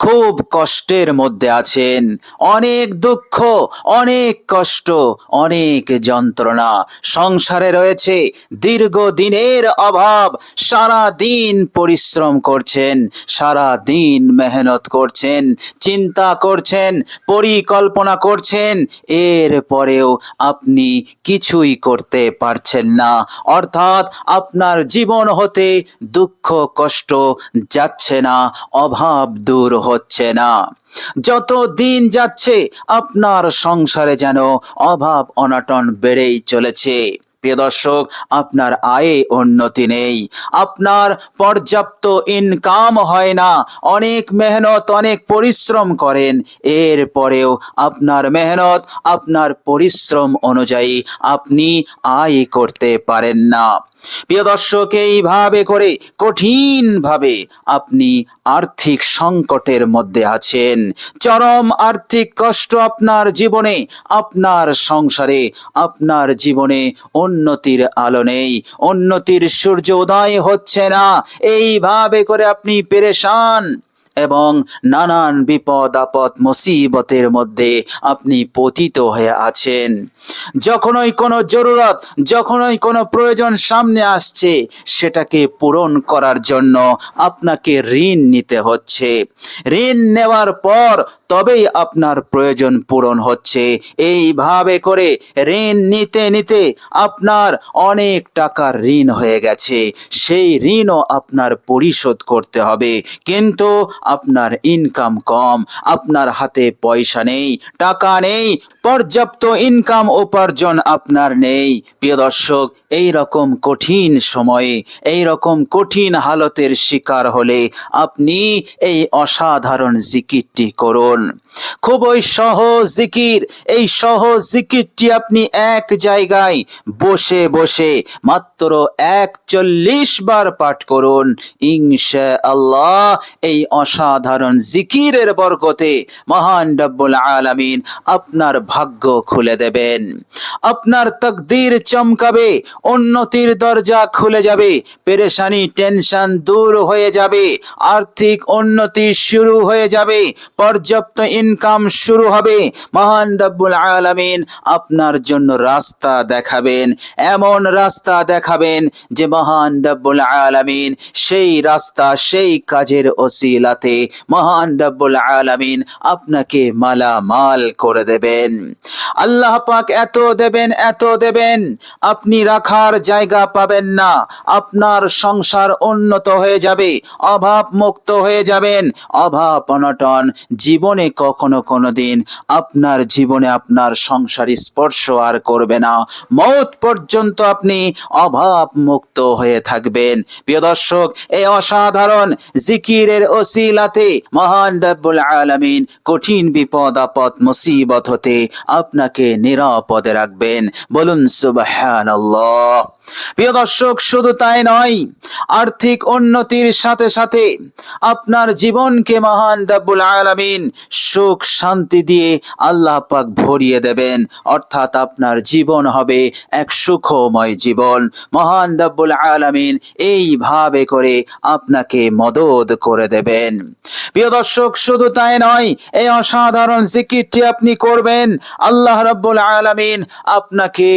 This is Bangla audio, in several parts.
খুব কষ্টের মধ্যে আছেন, অনেক দুঃখ, অনেক কষ্ট, অনেক যন্ত্রণা সংসারে রয়েছে, দীর্ঘদিনের অভাব, সারা দিন পরিশ্রম করছেন, সারা দিন মেহনত করছেন, চিন্তা করছেন, পরিকল্পনা করছেন, এর পরেও আপনি কিছুই করতে পারছেন না। অর্থাৎ আপনার জীবন হতে দুঃখ কষ্ট যাচ্ছে না, অভাব দূর হচ্ছে না। যত দিন যাচ্ছে আপনার সংসারে যেন অভাব অনটন বেড়েই চলেছে। প্রিয় দর্শক, আপনার আয়ে উন্নতি নেই, আপনার পর্যাপ্ত ইনকাম হয় না, অনেক মেহনত অনেক পরিশ্রম করেন, এরপরেও আপনার মেহনত আপনার পরিশ্রম অনুযায়ী আপনি আয় করতে পারেন না। প্রিয় দর্শক, এইভাবে করে কঠিনভাবে আপনি আর্থিক সংকটের মধ্যে আছেন, চরম আর্থিক কষ্ট আপনার জীবনে, আপনার সংসারে, আপনার জীবনে উন্নতির আলো নেই, উন্নতির সূর্য উদয় হচ্ছে না, এইভাবে করে আপনি পেরেশান এবং নানান বিপদ আপদ মুসিবতের মধ্যে আপনি পতিত হয়ে আছেন। যখনই কোনো জরুরত, যখনই কোনো প্রয়োজন সামনে আসছে, সেটাকে পূরণ করার জন্য আপনাকে ঋণ নিতে হচ্ছে। ঋণ নেওয়ার পর তবেই আপনার প্রয়োজন পূরণ হচ্ছে। এইভাবে করে ঋণ নিতে নিতে আপনার অনেক টাকার ঋণ হয়ে গেছে, সেই ঋণও আপনার পরিশোধ করতে হবে, কিন্তু আপনার ইনকাম কম, আপনার হাতে পয়সা নেই, টাকা নেই, পর্যাপ্ত ইনকাম উপার্জন আপনার নেই। প্রিয় দর্শক, এই রকম কঠিন সময়ে, এই রকম কঠিন হালতের শিকার হলে আপনি এই অসাধারণ জিকিরটি করুন। খুবই সহজ জিকির, এই সহজ জিকিরটি আপনি এক জায়গায় বসে বসে মাত্র 41 বার পাঠ করুন। ইনশাআল্লাহ এই অসাধারণ জিকিরের বরকতে মহান রব্বুল আলামিন আপনার ভাগ্য খুলে দেবেন, আপনার তাকদীর চমকাবে, উন্নতির দরজা খুলে যাবে, পেরেশানি টেনশন দূর হয়ে যাবে, আর্থিক উন্নতি শুরু হয়ে যাবে, পর্যাপ্ত ইনকাম শুরু হবে। মহান রব্বুল আলামিন আপনার জন্য রাস্তা দেখাবেন, এমন রাস্তা দেখাবেন যে মহান রব্বুল আলামিন সেই রাস্তা, সেই কাজের ওসিলাতে মহান রব্বুল আলামিন আপনাকে মালামাল করে দেবেন। আল্লাহ পাক এত দেবেন, এত দেবেন, আপনি রাখার জায়গা পাবেন না। আপনার সংসার উন্নত হয়ে যাবে, অভাব মুক্ত হয়ে যাবেন। অভাব অনটন জীবনে কখনো কোনোদিন আপনার জীবনে আপনার সংসার স্পর্শ আর করবে না। মৌত পর্যন্ত আপনি অভাব মুক্ত হয়ে থাকবেন। প্রিয় দর্শক, এই অসাধারণ জিকিরের ওসিলাতে মহান রব্বুল আলামিন কঠিন বিপদ আপদ মুসিবত হতে আপনাকে নিরাপদে রাখবেন। বলুন সুবহানাল্লাহ। প্রিয় দর্শক, শুধু তাই নয়, আর্থিক উন্নতির সাথে সাথে আপনার জীবনকে মহান রব্বুল আলামিন সুখ শান্তি দিয়ে আল্লাহ পাক ভরিয়ে দেবেন, অর্থাৎ আপনার জীবন হবে এক সুখময় জীবন। মহান রব্বুল আলামিন এইভাবে করে আপনাকে মদদ করে দেবেন। প্রিয় দর্শক, শুধু তাই নয়, এই অসাধারণ জিকিরটি আপনি করবেন, আল্লাহ রাব্বুল আলামিন আপনাকে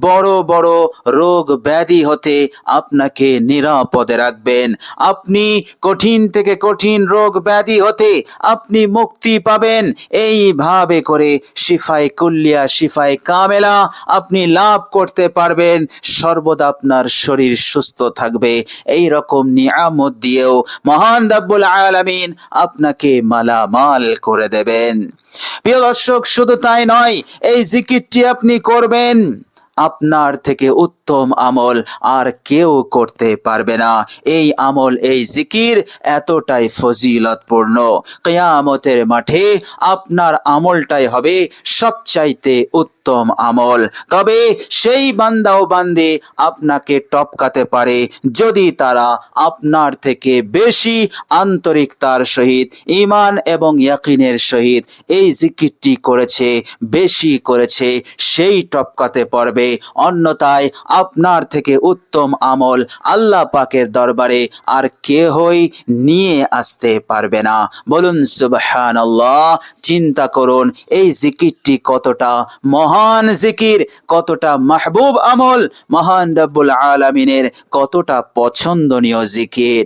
বড় বড় রোগ ব্যাধি হতে আপনাকে নিরাপদে রাখবেন। আপনি কঠিন থেকে কঠিন রোগ ব্যাধি হতে আপনি মুক্তি পাবেন। এইভাবে করে শিফায়ে কুল্লিয়া, শিফায়ে কামেলা আপনি লাভ করতে পারবেন। সর্বদা আপনার শরীর সুস্থ থাকবে। এই রকম নিয়ামত দিয়েও মহান রব্বুল আলামিন আপনাকে মালামাল করে দেবেন। প্রিয় দর্শক, শুধু তাই নয়, এই জিকিরটি আপনি করবেন, আপনার থেকে উত্তম আমল আর কেউ করতে পারবে না। এই আমল, এই জিকির এতটাই ফজিলতপূর্ণ, কিয়ামতের মাঠে আপনার আমলটাই হবে সবচাইতে উত্তম আমল। তবে সেই বান্দা ও বান্দে আপনাকে টপকাতে পারে যদি তারা আপনার থেকে বেশি আন্তরিকতার সহিত, ঈমান এবং ইয়াকিনের সহিত এই জিকিরটি করেছে, বেশি করেছে, সেই টপকাতে পারবে। অন্যথায় আপনার থেকে উত্তম আমল আল্লাহ পাকের দরবারে আর কেহই নিয়ে আসতে পারবে না। বলুন সুবহানাল্লাহ। চিন্তা করুন এই জিকিরটি কতটা মহান জিকির, কতটা মাহবুব আমল, মহান রব্বুল আলামিনের কতটা পছন্দনীয় জিকির।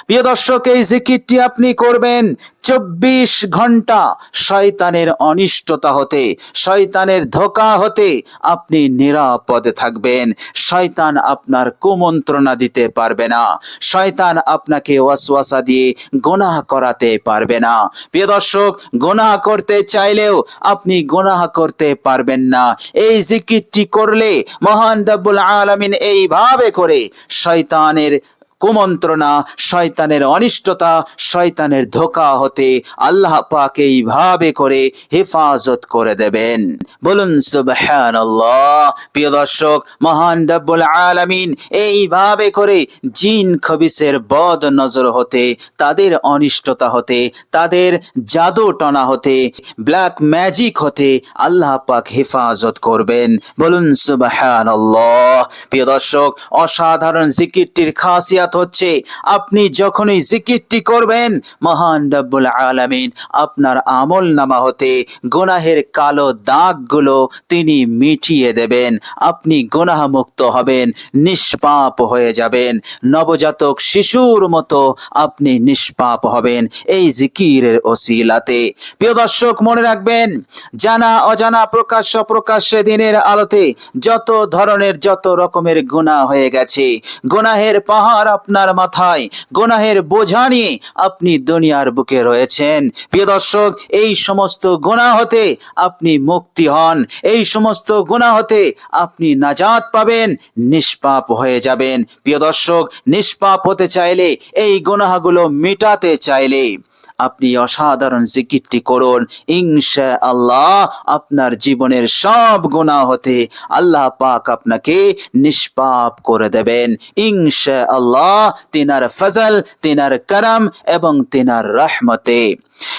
প্রিয় দর্শক, এই জিকিরটি আপনি করবেন 24 ঘন্টা শয়তানের অনিষ্টতা হতে, শয়তানের ধোঁকা হতে আপনি নিরাপদে থাকবেন। শয়তান আপনার কুমন্ত্রণা দিতে পারবে না, শয়তান আপনাকে ওয়াসওয়াসা দিয়ে গুনাহ করাতে পারবে না। প্রিয় দর্শক, গুনাহ করতে চাইলেও আপনি গুনাহ করতে পারবেন না। এই জিকিরটি করলে মহান রব্বুল আলামিন এইভাবে করে শয়তানের কুমন্ত্রণা, শয়তানের অনিষ্টতা, শয়তানের ধোঁকা হতে আল্লাহ পাক এইভাবে করে হেফাজত করে দেবেন। বলুন সুবহানাল্লাহ। প্রিয় দর্শক, মহান রব্বুল আলামিন এইভাবে করে জিন খবিসের বদ নজর হতে, তাদের অনিষ্টতা হতে, তাদের জাদু টনা হতে, ব্ল্যাক ম্যাজিক হতে আল্লাহ পাক হেফাজত করবেন। বলুন সুবহানাল্লাহ। প্রিয় দর্শক, অসাধারণ জিকিরটির খাসিয়াত হচ্ছে আপনি যখনই জিকিরটি করবেন মহান রব্বুল আলামিন আপনার আমল নামা হতে গুনাহের কালো দাগগুলো তিনি মিটিয়ে দেবেন। আপনি গুনাহ মুক্ত হবেন, নিষ্পাপ হয়ে যাবেন, নবজাতক শিশুর মতো আপনি নিষ্পাপ হবেন এই জিকিরের ওসিলাতে। প্রিয় দর্শক, মনে রাখবেন, জানা অজানা প্রকাশ্য প্রকাশ্যে দিনের আলোতে যত ধরনের যত রকমের গুনাহ হয়ে গেছে, গুনাহের পাহাড় আপনার মাথায়, গুনাহের বোঝা নিয়ে আপনি দুনিয়ার বুকে রয়েছেন। প্রিয় দর্শক, এই সমস্ত গুনাহ হতে আপনি মুক্তি হন, এই সমস্ত গুনাহ হতে আপনি নাজাত পাবেন, নিষ্পাপ হয়ে যাবেন। প্রিয় দর্শক, নিষ্পাপ হতে চাইলে, এই গুনাহগুলো মিটাতে চাইলে আপনি অসাধারণ জিকিরটি করুন। ইনশাআল্লাহ আপনার জীবনের সব গুনাহ হতে আল্লাহ পাক আপনাকে নিষ্পাপ করে দেবেন ইনশাআল্লাহ, তিনার ফজল, তিনার করম এবং তিনার রহমতে।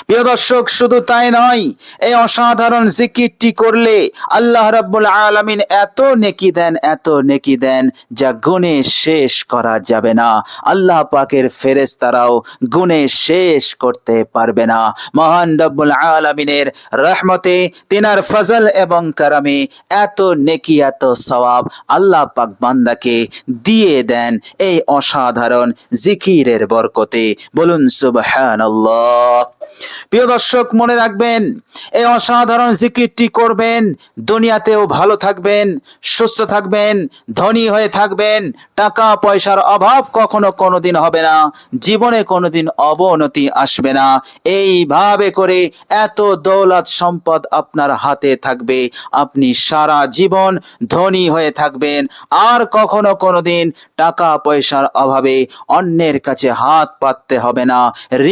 প্রিয় দর্শক, শুধু তাই নয়, এই অসাধারণ জিকিরটি করলে আল্লাহ রাব্বুল আলামিন এত নেকি দেন, এত নেকি দেন যা গুণে শেষ করা যাবে না। আল্লাহ পাকের ফেরেশতারাও গুণে শেষ করতে পারবে না। মহান রাব্বুল আলামিনের রহমতে, তিনার ফজল এবং করমে এত নেকি, এত সওয়াব আল্লাহ পাক বান্দাকে দিয়ে দেন এই অসাধারণ জিকিরের বরকতে। বলুন সুবহানাল্লাহ। প্রিয় দর্শক, মনে রাখবেন, এই অসাধারণ জিকিরটি করবেন, দুনিয়াতেও ভালো থাকবেন, সুস্থ থাকবেন, ধনী হয়ে থাকবেন, টাকা পয়সার অভাব কখনো কোনোদিন হবে না, জীবনে কোনোদিন অবনতি আসবে না। এইভাবে করে এত দৌলত সম্পদ আপনার হাতে থাকবে, আপনি সারা জীবন ধনী হয়ে থাকবেন, আর কখনো কোনোদিন টাকা পয়সার অভাবে অন্যের কাছে হাত পাততে হবে না,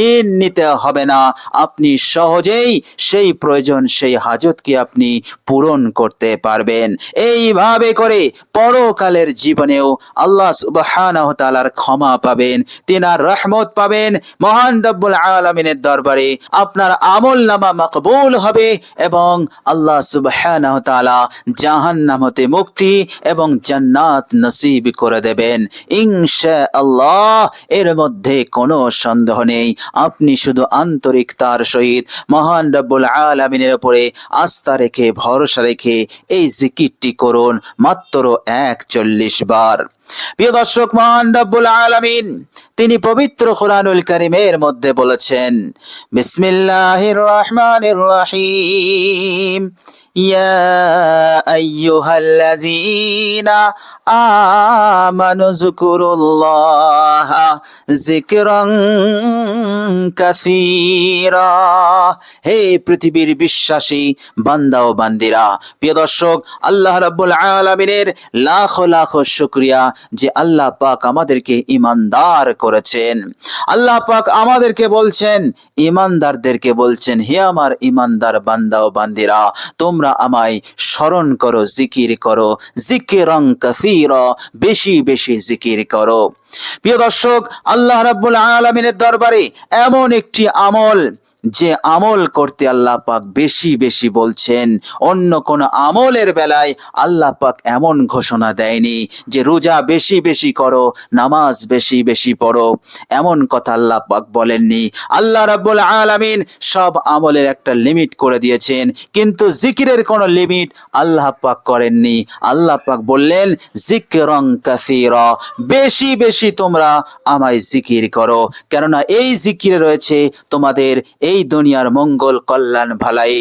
ঋণ নিতে হবে না। আপনি সহজেই সেই প্রয়োজন, সেই হাজতকে আপনি পূরণ করতে পারবেন। এইভাবে করে পরকালের জীবনেও আল্লাহ সুবহানাহু ওয়া তাআলার ক্ষমা পাবেন, তিনার রহমত পাবেন। মহান রব্বুল আলামিনের দরবারে আপনার আমলনামা মকবুল হবে এবং আল্লাহ সুবহানাহু ওয়া তাআলা জাহান্নাম হতে মুক্তি এবং জান্নাত নসিব করে দেবেন ইনশাআল্লাহ। এর মধ্যে কোনো সন্দেহ নেই। আপনি শুধু আন্তরিকতার সহিত মহান রব্বুল আলামিনের উপরে আস্থা রেখে, ভরসা রেখে এই জিকিরটি করুন মাত্র 41 বার। প্রিয় দর্শক, মহান রব্বুল আলামিন তিনি পবিত্র কুরআনুল কারীমের মধ্যে বলেছেন, বিসমিল্লাহির রহমানির রহিম, ইয়া আইয়ুহাল্লাযীনা আমানু যকুরুল্লাহা যিকরান কাসীরা। হে পৃথিবীর বিশ্বাসী বান্দা ও বান্দিরা, প্রিয় দর্শক, আল্লাহ রাব্বুল আলামিনের লাখ লাখ শুকরিয়া যে আল্লাহ পাক আমাদেরকে ঈমানদার করেছেন। আল্লাহ পাক আমাদেরকে বলছেন, ঈমানদারদেরকে বলছেন, হে আমার ঈমানদার বান্দা ও বান্দিরা, তোমরা আমায় স্মরণ করো, জিকির করো, যিকরান কাসীরা, বেশি বেশি জিকির করো। প্রিয় দর্শক, আল্লাহ রাব্বুল আলামিনের দরবারে এমন একটি আমল যে আমল করতে আল্লাহ পাক বেশি বেশি বলছেন, অন্য কোন আমলের বেলায় আল্লাহ পাক এমন ঘোষণা দেয়নি যে রোজা বেশি বেশি করো, নামাজ বেশি বেশি পড়ো, এমন কথা আল্লাহ পাক বলেননি। আল্লাহ রাব্বুল আলামিন সব আমলের একটা লিমিট করে দিয়েছেন, কিন্তু জিকিরের কোনো লিমিট আল্লাহ পাক করেননি। আল্লাহ পাক বললেন যিকরান কাসীরা, বেশি বেশি তোমরা আমায় জিকির করো, কেননা এই জিকিরে রয়েছে তোমাদের এই দুনিয়ার মঙ্গল কল্যাণ ভালাই,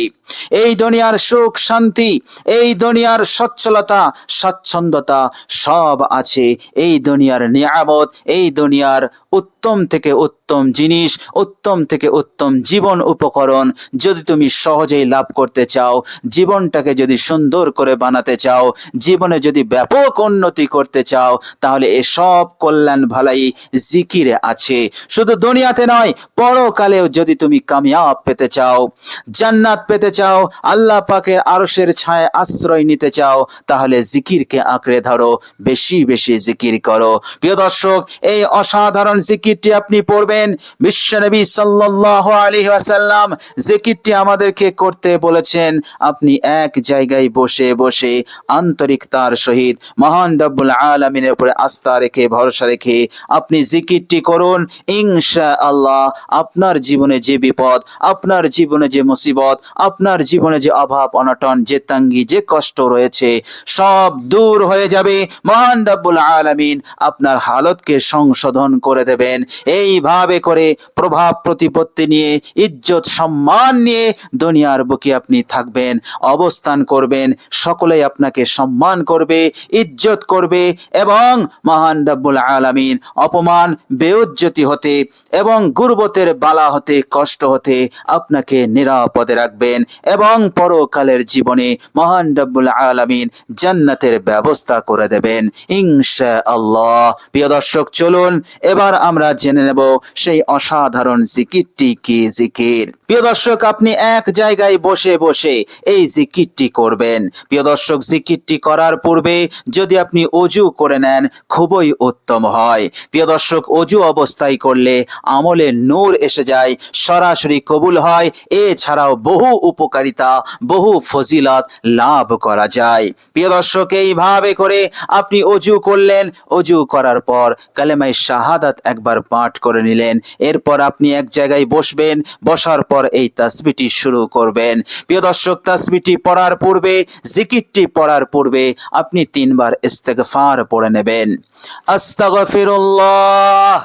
এই দুনিয়ার সুখ শান্তি, এই দুনিয়ার সচ্ছলতা স্বাচ্ছন্দ্যতা সব আছে, এই দুনিয়ার নিয়ামত, এই দুনিয়ার উত্তম থেকে উত্তম জিনিস, উত্তম থেকে উত্তম জীবন উপকরণ যদি তুমি সহজেই লাভ করতে চাও, জীবনটাকে যদি সুন্দর করে বানাতে চাও, জীবনে যদি ব্যাপক উন্নতি করতে চাও, তাহলে এসব কল্যাণ ভালাই জিকিরে আছে। শুধু দুনিয়াতে নয়, পরকালেও যদি তুমি কামিয়াব পেতে চাও, জান্নাত পেতে চাও, আল্লাহ পাকের আরশের ছায়ায় আশ্রয় নিতে চাও, তাহলে জিকিরকে আঁকড়ে ধরো, বেশি বেশি জিকির করো। প্রিয় দর্শক, এই অসাধারণ জিকিরটি আপনি পড়বেন। বিশ্বনবী সাল্লাল্লাহু আলাইহি ওয়াসাল্লাম জিকিরটি আমাদেরকে করতে বলেছেন। আপনি এক জায়গায় বসে বসে আন্তরিকতার সহিত মহান রব্বুল আলামিনের উপরে আস্থা রেখে ভরসা রেখে আপনি জিকিরটি করুন। ইনশাআল্লাহ আপনার জীবনে যে বিপদ, আপনার জীবনে যে মুসিবত, আপনার জীবনে যে অভাব অনটন, যে তাঙ্গি, যে কষ্ট রয়েছে, সব দূর হয়ে যাবে। মহান রব্বুল আলামিন আপনার হালতকে সংশোধন করে দেবেন। এইভাবে করে প্রভাব প্রতিপত্তি নিয়ে, ইজ্জত সম্মান নিয়ে দুনিয়ার বুকে আপনি থাকবেন, অবস্থান করবেন, সকলেই আপনাকে সম্মান করবে, ইজ্জত করবে, এবং মহান রব্বুল আলামিন অপমান বেউজ্জতি হতে এবং গুরবতের বালা হতে, কষ্ট হতে আপনাকে নিরাপদে রাখবেন, এবং পরকালের জীবনে মহান রব্বুল আলামিন জান্নাতের ব্যবস্থা করে দেবেন ইনশাআল্লাহ। প্রিয় দর্শক, চলুন এবার আমরা জেনে নেব সেই অসাধারণ জিকিরটি কি জিকির। প্রিয় দর্শক, আপনি এক জায়গায় বসে বসে এই জিকিরটি করবেন। প্রিয় দর্শক, জিকিরটি করার পূর্বে যদি আপনি ওযু করে নেন খুবই উত্তম হয়। প্রিয় দর্শক, ওযু অবস্থায় করলে আমলে নূর এসে যায়, সরাসরি কবুল হয়, এছাড়াও বহু উপকারিতা, বহু ফজিলত লাভ করা যায়। প্রিয় দর্শক, এইভাবে করে আপনি ওযু করলেন, ওযু করার পর কালেমায়ে শাহাদাত একবার পাঠ করে নিলেন, এরপর আপনি এক জায়গায় বসবেন, বসার পর এই তাসবিহটি শুরু করবেন। প্রিয় দর্শক, তাসবিহটি পড়ার পূর্বে, জিকিরটি পড়ার পূর্বে আপনি 3 বার ইস্তেগফার পড়ে নেবেন। আস্তাগফিরুল্লাহ,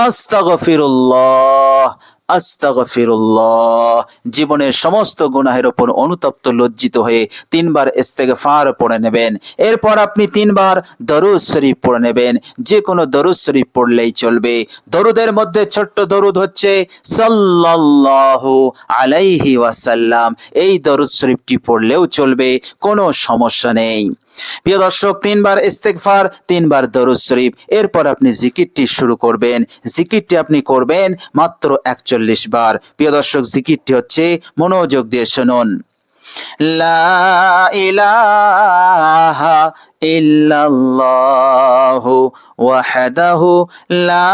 আস্তাগফিরুল্লাহ, আস্তাগফিরুল্লাহ। জীবনের সমস্ত গুনাহের উপর অনুতপ্ত লজ্জিত হয়ে 3 বার ইস্তেগফার পড়ে নেবেন। এরপর আপনি 3 বার দরুদ শরীফ পড়ে নেবেন। যে কোনো দরুদ শরীফ পড়লেই চলবে। দরুদের মধ্যে ছোট্ট দরুদ হচ্ছে সাল্লাল্লাহু আলাইহি ওয়াসাল্লাম। এই দরুদ শরীফটি পড়লেও চলবে, কোনো সমস্যা নেই। প্রিয় দর্শক, 3 বার ইস্তেগফার, 3 বার দরুদ শরীফ, এরপর আপনি জিকিরটি শুরু করবেন। জিকিরটি আপনি করবেন মাত্র 41 বার। প্রিয় দর্শক, জিকিরটি হচ্ছে, মনোযোগ দিয়ে শুনুন। লা ইলাহা ইল্লাল্লাহু ওয়াহদাহু লা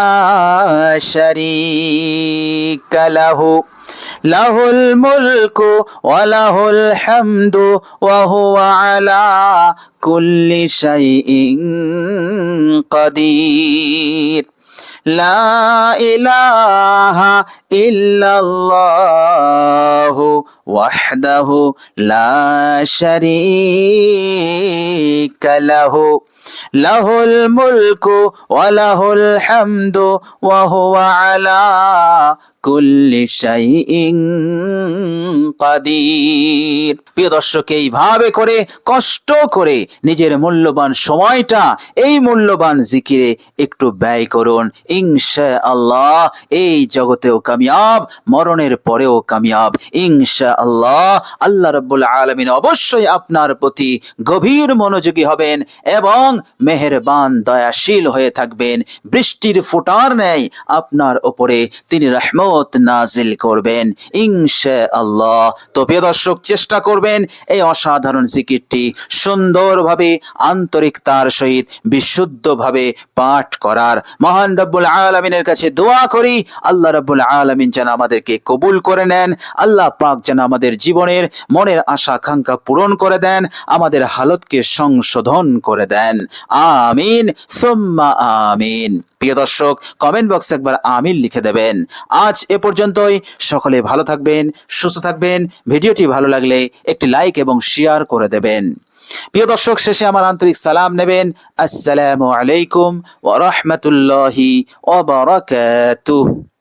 শারীকা লাহু, লাহুল মুলকু ওয়া লাহুল হামদু ওয়া হুয়া আলা কুল্লি শাইইন কাদির। লা ইলাহা ইল্লাল্লাহু ওয়াহদাহু লা শারীকা লাহু, লাহুল মুলকু ওয়া লাহুল হামদু ওয়া হুয়া আলা কুল্লি শাইইন কাদির। প্রিয় দর্শক, এইভাবে করে কষ্ট করে নিজের মূল্যবান সময়টা এই মূল্যবান জিকিরে একটু ব্যয় করুন। ইনশাআল্লাহ এই জগতেও কামিয়াব, মরণের পরেও কামিয়াব ইনশাআল্লাহ। আল্লাহ রাব্বুল আলামিন অবশ্যই আপনার প্রতি গভীর মনোযোগী হবেন এবং মেহেরবান দয়াশীল হয়ে থাকবেন। বৃষ্টির ফোঁটার ন্যায় আপনার উপরে তিনি রহমত রহমত নাজিল করবেন ইনশাআল্লাহ। তো প্রিয় দর্শক, চেষ্টা করবেন এই অসাধারণ জিকিরটি সুন্দরভাবে আন্তরিকতার সহিত বিশুদ্ধভাবে পাঠ করার। মহান রব্বুল আলামিনের কাছে দোয়া করি আল্লাহ রব্বুল আলামিন যেন আমাদেরকে কবুল করে নেন। আল্লাহ পাক যেন আমাদের জীবনের মনের আশা আকাঙ্ক্ষা পূরণ করে দেন, আমাদের হালতকে সংশোধন করে দেন। আমিন সুম্মা আমিন। প্রিয় দর্শক, কমেন্ট বক্সে একবার আমিন লিখে দেবেন। আজ এ পর্যন্তই। সকলে ভালো থাকবেন, সুস্থ থাকবেন। ভিডিওটি ভালো লাগলে একটি লাইক এবং শেয়ার করে দেবেন। প্রিয় দর্শক, শেষে আমার আন্তরিক সালাম নেবেন। আসসালামু আলাইকুম ওয়া রাহমাতুল্লাহি ওয়া বারাকাতুহু।